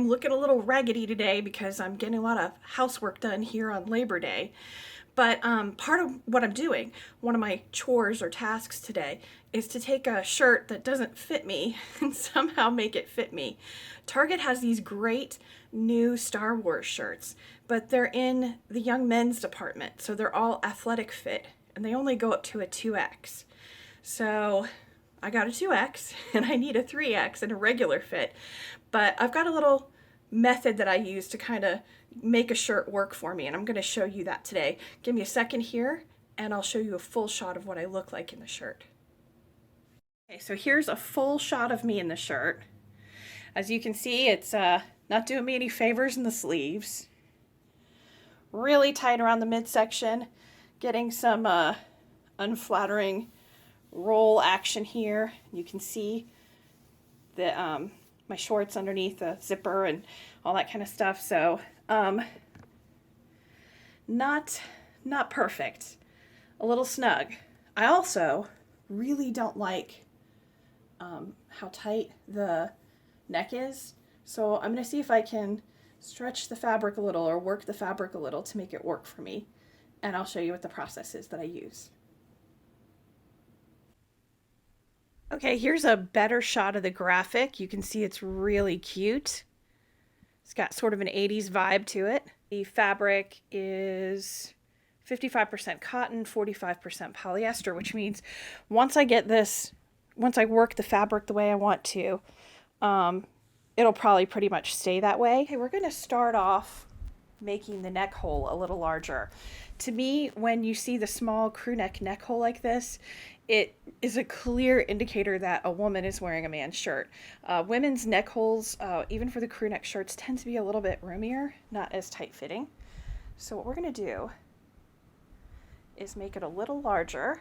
I'm looking a little raggedy today because I'm getting a lot of housework done here on Labor Day. But part of what I'm doing, one of my chores or tasks today, is to take a shirt that doesn't fit me and somehow make it fit me. Target has these great new Star Wars shirts, but they're in the young men's department, so they're all athletic fit, and they only go up to a 2X. So I got a 2X and I need a 3X in a regular fit, but I've got a little method that I use to kind of make a shirt work for me, and I'm going to show you that today. Give me a second here and I'll show you a full shot of what I look like in the shirt. Okay, so here's a full shot of me in the shirt. As you can see, it's not doing me any favors in the sleeves. Really tight around the midsection, getting some unflattering roll action here. You can see the my shorts underneath the zipper and all that kind of stuff. So not perfect, a little snug. I also really don't like how tight the neck is, so I'm going to see if I can stretch the fabric a little or work the fabric a little to make it work for me, and I'll show you what the process is that I use. Okay, here's a better shot of the graphic. You can see it's really cute. It's got sort of an 80s vibe to it. The fabric is 55% cotton, 45% polyester, which means once I work the fabric the way I want to, it'll probably pretty much stay that way. Okay, we're going to start off making the neck hole a little larger. To me, when you see the small crew neck hole like this, it is a clear indicator that a woman is wearing a man's shirt. Women's neck holes, even for the crew neck shirts, tend to be a little bit roomier, not as tight fitting. So what we're going to do is make it a little larger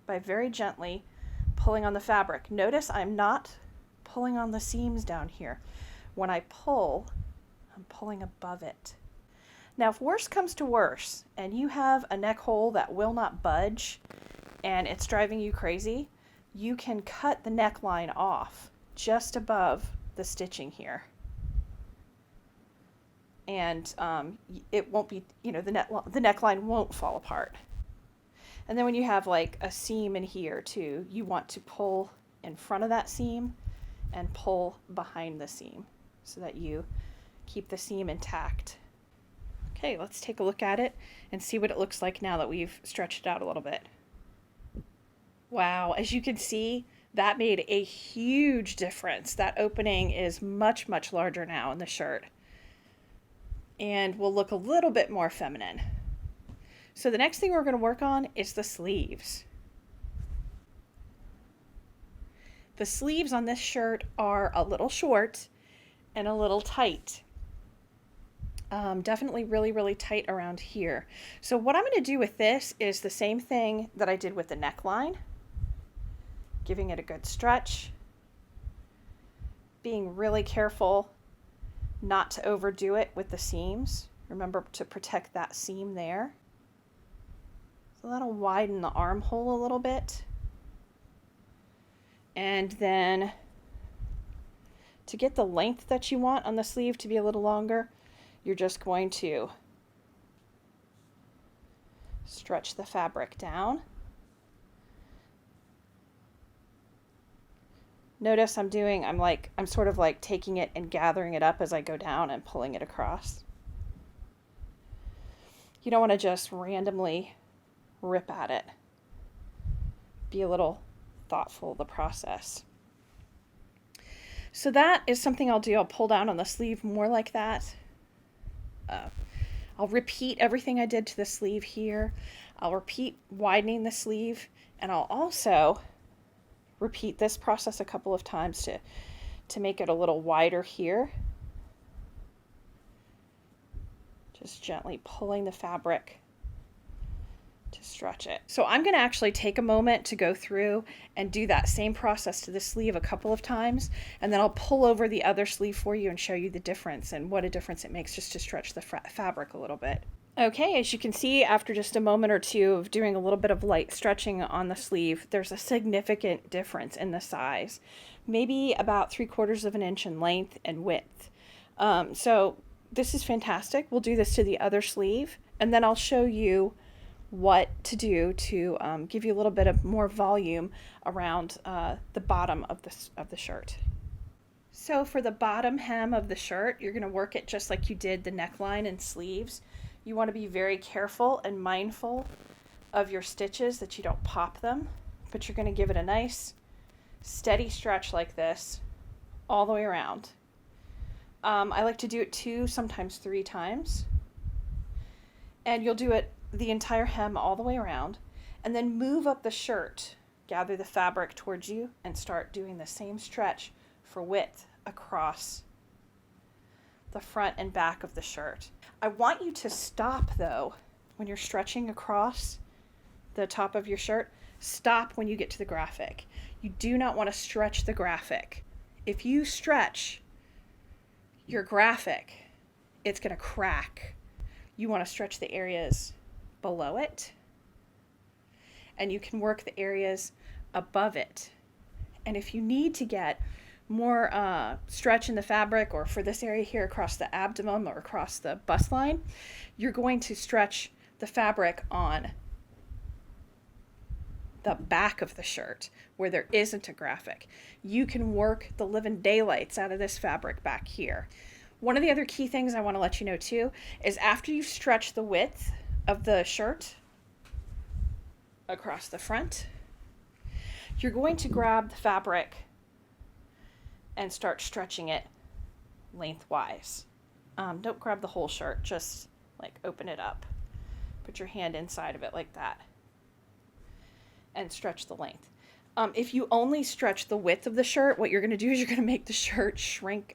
by very gently pulling on the fabric. Notice I'm not pulling on the seams down here. When I pull, I'm pulling above it. Now, if worse comes to worse and you have a neck hole that will not budge and it's driving you crazy, you can cut the neckline off just above the stitching here. And it won't be, the neckline won't fall apart. And then when you have like a seam in here too, you want to pull in front of that seam and pull behind the seam so that you keep the seam intact. Okay, let's take a look at it and see what it looks like now that we've stretched it out a little bit. Wow, as you can see, that made a huge difference. That opening is much, much larger now in the shirt and will look a little bit more feminine. So the next thing we're going to work on is the sleeves. The sleeves on this shirt are a little short and a little tight. Definitely really, really tight around here. So what I'm going to do with this is the same thing that I did with the neckline. Giving it a good stretch. Being really careful not to overdo it with the seams. Remember to protect that seam there. So that'll widen the armhole a little bit. And then to get the length that you want on the sleeve to be a little longer, you're just going to stretch the fabric down. Notice I'm sort of like taking it and gathering it up as I go down and pulling it across. You don't want to just randomly rip at it. Be a little thoughtful of the process. So that is something I'll do. I'll pull down on the sleeve more like that. I'll repeat everything I did to the sleeve here. I'll repeat widening the sleeve, and I'll also repeat this process a couple of times to make it a little wider here. Just gently pulling the fabric to stretch it. So I'm going to actually take a moment to go through and do that same process to the sleeve a couple of times, and then I'll pull over the other sleeve for you and show you the difference and what a difference it makes just to stretch the fabric a little bit. Okay, as you can see, after just a moment or two of doing a little bit of light stretching on the sleeve, there's a significant difference in the size, maybe about 3/4 of an inch in length and width. So this is fantastic. We'll do this to the other sleeve, and then I'll show you what to do to give you a little bit of more volume around the bottom of the shirt. So for the bottom hem of the shirt, you're going to work it just like you did the neckline and sleeves. You want to be very careful and mindful of your stitches that you don't pop them, but you're going to give it a nice steady stretch like this all the way around. I like to do it 2, sometimes 3 times. And you'll do it the entire hem all the way around, and then move up the shirt, gather the fabric towards you, and start doing the same stretch for width across the front and back of the shirt. I want you to stop though when you're stretching across the top of your shirt. Stop when you get to the graphic. You do not want to stretch the graphic. If you stretch your graphic, it's going to crack. You want to stretch the areas below it, and you can work the areas above it. And if you need to get more stretch in the fabric, or for this area here across the abdomen or across the bust line, you're going to stretch the fabric on the back of the shirt where there isn't a graphic. You can work the living daylights out of this fabric back here. One of the other key things I want to let you know too is after you stretch the width of the shirt across the front, you're going to grab the fabric and start stretching it lengthwise. Don't grab the whole shirt, just like open it up. Put your hand inside of it like that and stretch the length. If you only stretch the width of the shirt, what you're going to do is you're going to make the shirt shrink.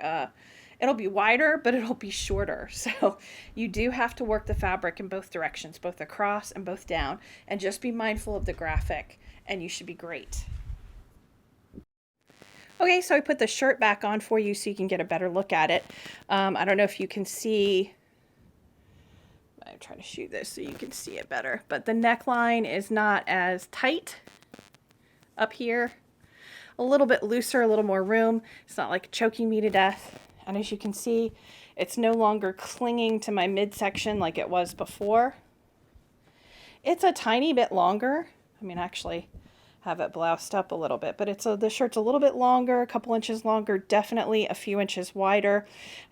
It'll be wider, but it'll be shorter. So you do have to work the fabric in both directions, both across and both down, and just be mindful of the graphic, and you should be great. Okay, so I put the shirt back on for you so you can get a better look at it. I don't know if you can see. I'm trying to shoot this so you can see it better, but the neckline is not as tight up here. A little bit looser, a little more room. It's not like choking me to death. And as you can see, it's no longer clinging to my midsection like it was before. It's a tiny bit longer. I mean, actually have it bloused up a little bit, but the shirt's a little bit longer, a couple inches longer, definitely a few inches wider.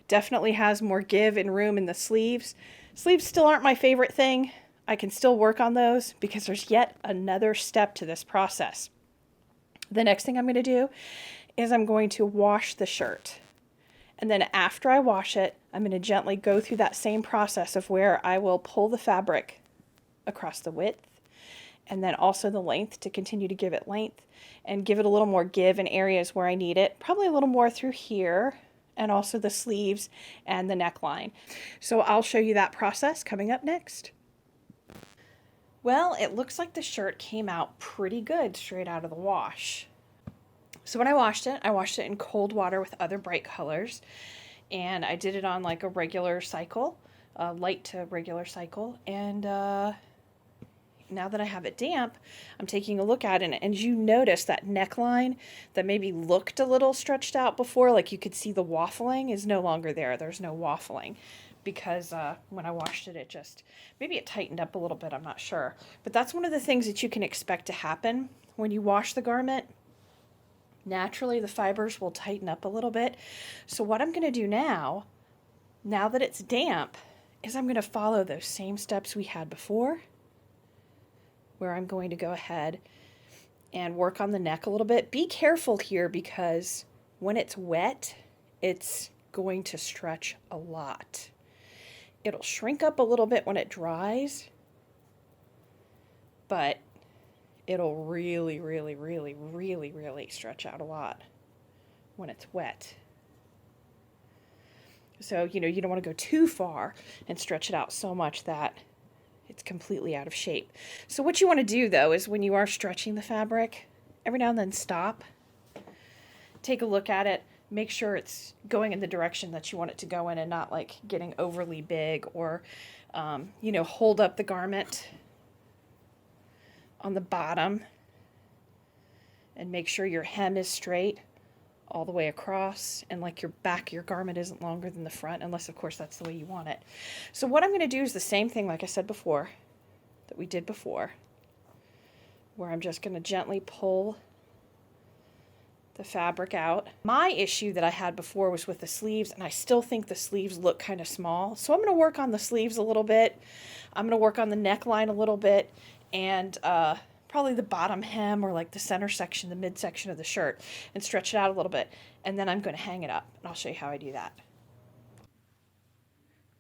Definitely has more give and room in the sleeves. Sleeves still aren't my favorite thing. I can still work on those because there's yet another step to this process. The next thing I'm going to do is I'm going to wash the shirt. And then after I wash it, I'm going to gently go through that same process of where I will pull the fabric across the width and then also the length to continue to give it length and give it a little more give in areas where I need it. Probably a little more through here and also the sleeves and the neckline. So I'll show you that process coming up next. Well, it looks like the shirt came out pretty good straight out of the wash. So when I washed it in cold water with other bright colors, and I did it on like a regular cycle, light to regular cycle, and now that I have it damp, I'm taking a look at it, and you notice that neckline that maybe looked a little stretched out before, like you could see the waffling, is no longer there. There's no waffling because when I washed it, maybe it tightened up a little bit, I'm not sure. But that's one of the things that you can expect to happen when you wash the garment. Naturally, the fibers will tighten up a little bit. So what I'm going to do now that it's damp, is I'm going to follow those same steps we had before, where I'm going to go ahead and work on the neck a little bit. Be careful here because when it's wet, it's going to stretch a lot. It'll shrink up a little bit when it dries, but it'll really, really, really, really, really stretch out a lot when it's wet. So, you don't want to go too far and stretch it out so much that it's completely out of shape. So what you want to do, though, is when you are stretching the fabric, every now and then stop, take a look at it, make sure it's going in the direction that you want it to go in and not like getting overly big or you know, hold up the garment on the bottom and make sure your hem is straight all the way across, and like your back of your garment isn't longer than the front, unless of course that's the way you want it. So what I'm going to do is the same thing like I said before, that we did before, where I'm just going to gently pull the fabric out. My issue that I had before was with the sleeves, and I still think the sleeves look kind of small. So I'm going to work on the sleeves a little bit. I'm going to work on the neckline a little bit, and probably the bottom hem or like the center section, the midsection of the shirt, and stretch it out a little bit. And then I'm going to hang it up, and I'll show you how I do that.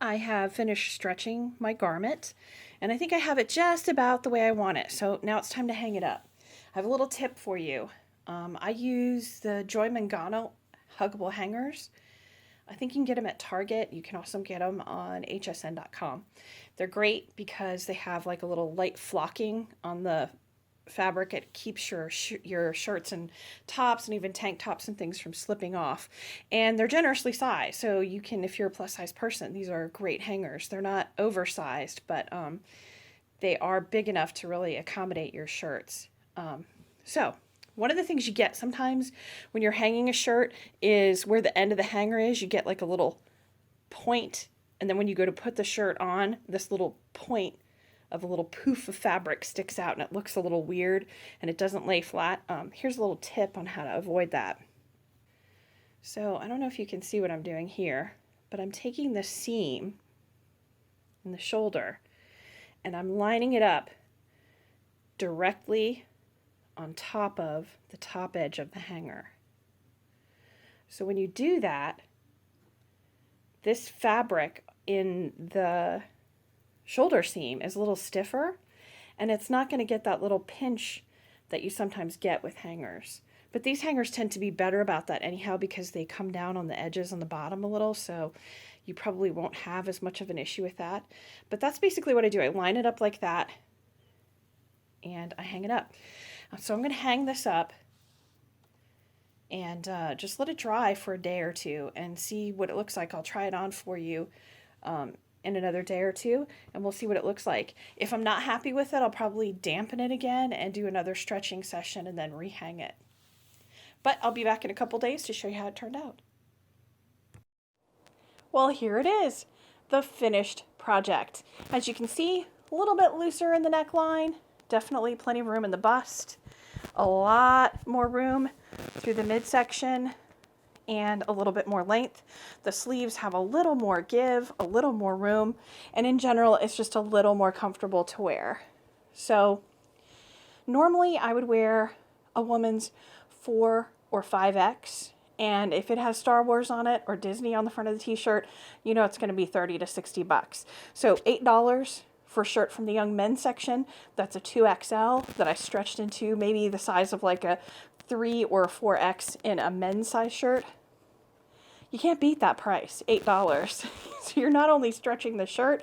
I have finished stretching my garment, and I think I have it just about the way I want it. So now it's time to hang it up. I have a little tip for you. I use the Joy Mangano huggable hangers. I think you can get them at Target. You can also get them on hsn.com. They're great because they have like a little light flocking on the fabric. It keeps your shirts and tops and even tank tops and things from slipping off. And they're generously sized, so you can, if you're a plus size person, these are great hangers. They're not oversized, but they are big enough to really accommodate your shirts. So one of the things you get sometimes when you're hanging a shirt is where the end of the hanger is, you get like a little point, and then when you go to put the shirt on, this little point of a little poof of fabric sticks out, and it looks a little weird and it doesn't lay flat. Here's a little tip on how to avoid that. So I don't know if you can see what I'm doing here, but I'm taking the seam in the shoulder and I'm lining it up directly on top of the top edge of the hanger. So when you do that, this fabric in the shoulder seam is a little stiffer, and it's not going to get that little pinch that you sometimes get with hangers. But these hangers tend to be better about that anyhow, because they come down on the edges on the bottom a little, so you probably won't have as much of an issue with that. But that's basically what I do. I line it up like that, and I hang it up. So I'm going to hang this up and just let it dry for a day or two and see what it looks like. I'll try it on for you in another day or two, and we'll see what it looks like. If I'm not happy with it, I'll probably dampen it again and do another stretching session and then rehang it. But I'll be back in a couple days to show you how it turned out. Well, here it is, the finished project. As you can see, a little bit looser in the neckline, definitely plenty of room in the bust, a lot more room through the midsection, and a little bit more length. The sleeves have a little more give, a little more room, and in general, it's just a little more comfortable to wear. So normally I would wear a woman's 4 or 5X, and if it has Star Wars on it or Disney on the front of the t-shirt, you know it's going to be 30 to 60 bucks. So $8 for a shirt from the young men's section. That's a 2XL that I stretched into maybe the size of like a 3 or a 4X in a men's size shirt. You can't beat that price, $8. So you're not only stretching the shirt,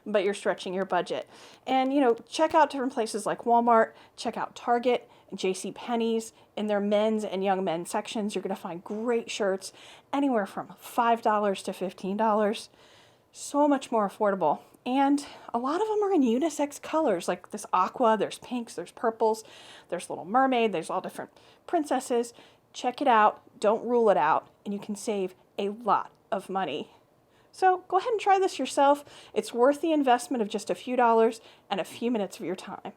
but you're stretching your budget. And, you know, check out different places like Walmart, check out Target and JCPenney's. In their men's and young men's sections, you're going to find great shirts anywhere from $5 to $15. So much more affordable. And a lot of them are in unisex colors, like this aqua, there's pinks, there's purples, there's Little Mermaid, there's all different princesses. Check it out, don't rule it out, and you can save a lot of money. So go ahead and try this yourself. It's worth the investment of just a few dollars and a few minutes of your time.